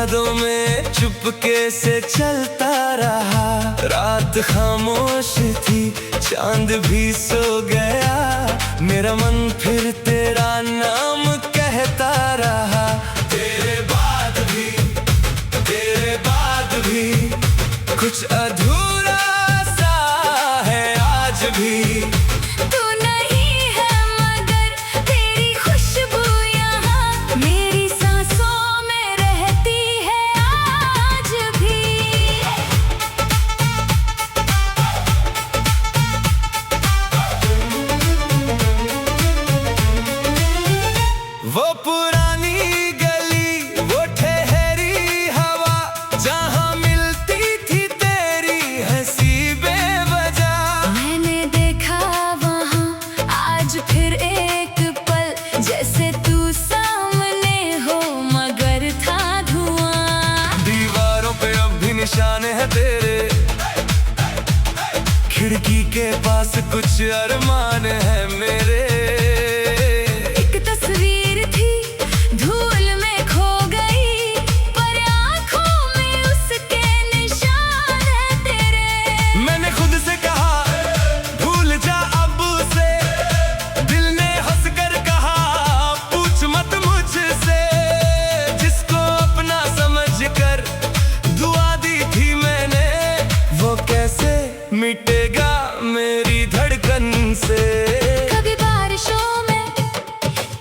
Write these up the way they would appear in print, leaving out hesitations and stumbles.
यादों में चुपके से चलता रहा। रात खामोश थी, चांद भी सो गया। मेरा मन फिर तेरा नाम कहता रहा। तेरे बाद भी कुछ अधूरा सा है आज भी। तू नहीं है मगर तेरी खुशबू यहाँ मेरी सांसों में रहती है आज भी। वो पुरानी गली, वो ठहरी हवा, जहाँ मिलती थी तेरी हंसी बेवजह। मैंने देखा वहाँ आज फिर एक पल, जैसे तू सामने हो मगर था धुआं। दीवारों पे अब भी निशान है तेरे, खिड़की के पास कुछ अरमान है मेरे। एक तस्वीर थी धूल में खो गई, पर आँखों में उसके निशान है तेरे। मैंने खुद से कहा भूल जा अब उसे, दिल ने हंस कर कहा पूछ मत मुझसे। जिसको अपना समझ कर दुआ दी थी मैंने, वो कैसे मिटेगा मेरी धड़कन से। कभी बारिशों में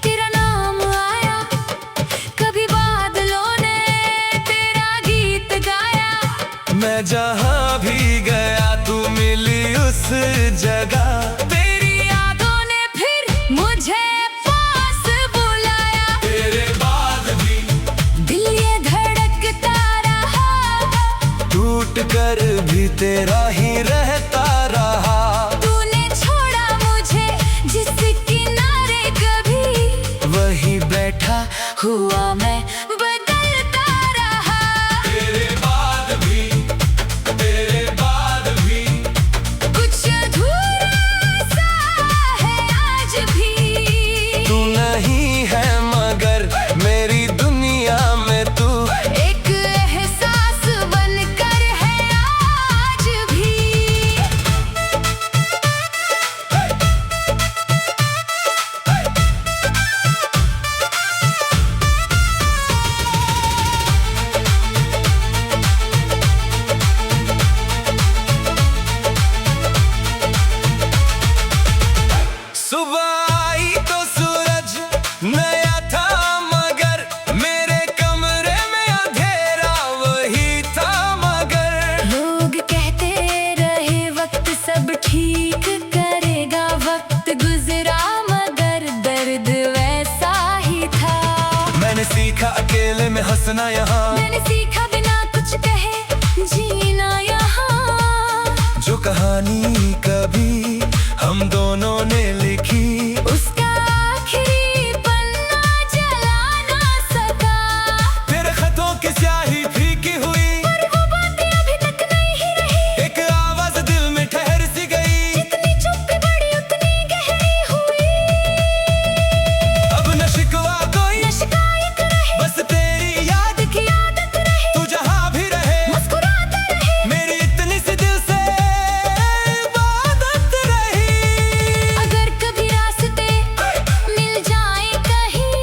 तेरा नाम आया, कभी बादलों ने तेरा गीत गाया। मैं जहाँ भी गया तू मिली उस जगह। तेरी यादों ने फिर मुझे पास बुलाया। तेरे बाद भी दिल ये धड़कता रहा, टूट कर भी तेरा ही रहता रहा। तूने छोड़ा मुझे जिस किनारे कभी, वही बैठा हुआ मैं बदलता रहा। तेरे बाद भी कुछ अधूरा सा है आज भी। तू नहीं है मगर मेरी दुनिया में तू। एक एहसास बनकर है आज भी। सुबह आई तो सूरज नया था, मगर मेरे कमरे में अंधेरा वही था मगर। लोग कहते रहे वक्त सब ठीक करेगा, वक्त गुजरा मगर दर्द वैसा ही था। मैंने सीखा अकेले में हंसना यहाँ, मैंने सीखा बिना कुछ कहे जीना यहाँ। जो कहानी कभी हम दोनों ने लिखी, उसका आखिरी पन्ना जला ना सका। तेरे खतों की स्याही फीकी हुई, पर वो बातें अभी तक नहीं रही। एक आवाज दिल में ठहर सी गई। जितनी चुप्पी बढ़ी उतनी गहरी हुई। अब न शिकवा कोई न शिकायत रही, बस तेरी याद की आदत रही। तू जहाँ भी रहे मुस्कुराता रहे, मेरी इतनी सी दिल से इबादत रही। अगर कभी रास्ते मिल जाए कहीं,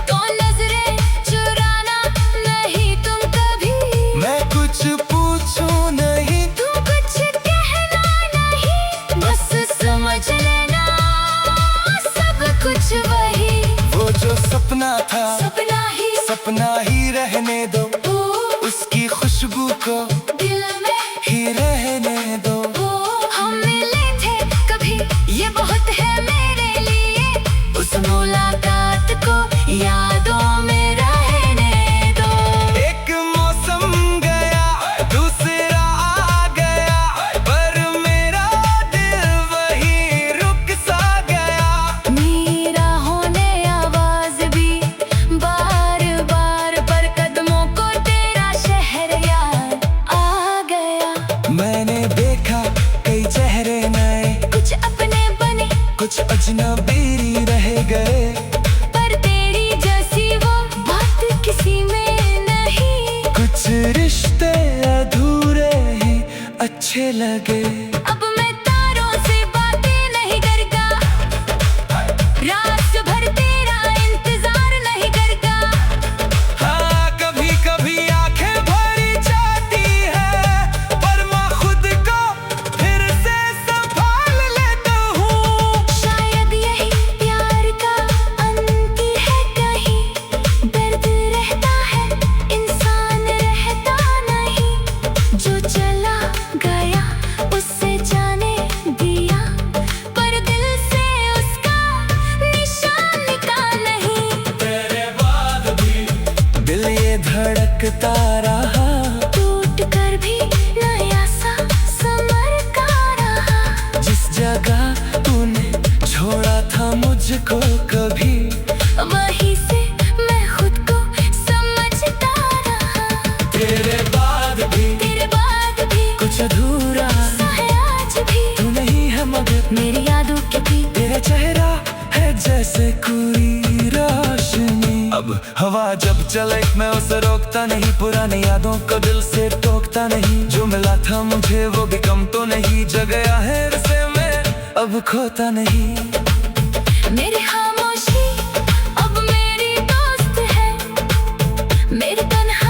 तो नजरें चुराना नहीं तुम कभी। मैं कुछ पूछूं नहीं, तू कुछ कहना नहीं, बस समझ लेना सब कुछ वही। वो जो सपना था सपना ही रहने दो। ओ उसकी खुशबू को दिल में ही रहने दो। ओ हम मिले थे कभी, ये बहुत है मेरे लिए। उस मुलाकात को यादों में रहने दो। एक मौसम गया दूसरा आ गया, पर मेरा दिल वही रुक सा गया। मेरा होने आवाज भी बार बार, पर कदमों को तेरा शहर याद आ गया। मैंने रिश्ते अधूरे ही अच्छे लगे। अब मैं तारों से बातें नहीं करता, रात भर तेरा इंतजार नहीं करता। हाँ कभी कभी आंखें भरी जाती है, पर मैं खुद को फिर से संभाल लेता हूँ। शायद यही प्यार का अंत है, कहीं दर्द रहता है, इंसान रहता नहीं। जो चला गया उससे जाने दिया, पर दिल से उसका निशान निकाल नहीं। तेरे बाद भी दिल ये धड़कता रहा, टूट कर भी नया सा संवर का रहा। जिस जगह तूने छोड़ा था मुझको कभी, वहीं से मैं खुद को समझता रहा। तेरे बाद भी कुछ अधूरा सा है आज भी, तू नहीं है मगर मेरी यादों के भी। तेरा चेहरा है जैसे कोई रोशनी। अब हवा जब चले मैं उसे रोकता नहीं, पुरानी यादों को दिल से टोकता नहीं। जो मिला था मुझे वो भी कम तो नहीं, जगया है रस्ते में अब खोता नहीं। मेरी खामोशी अब मेरी दोस्त है, मेरी तन्हाई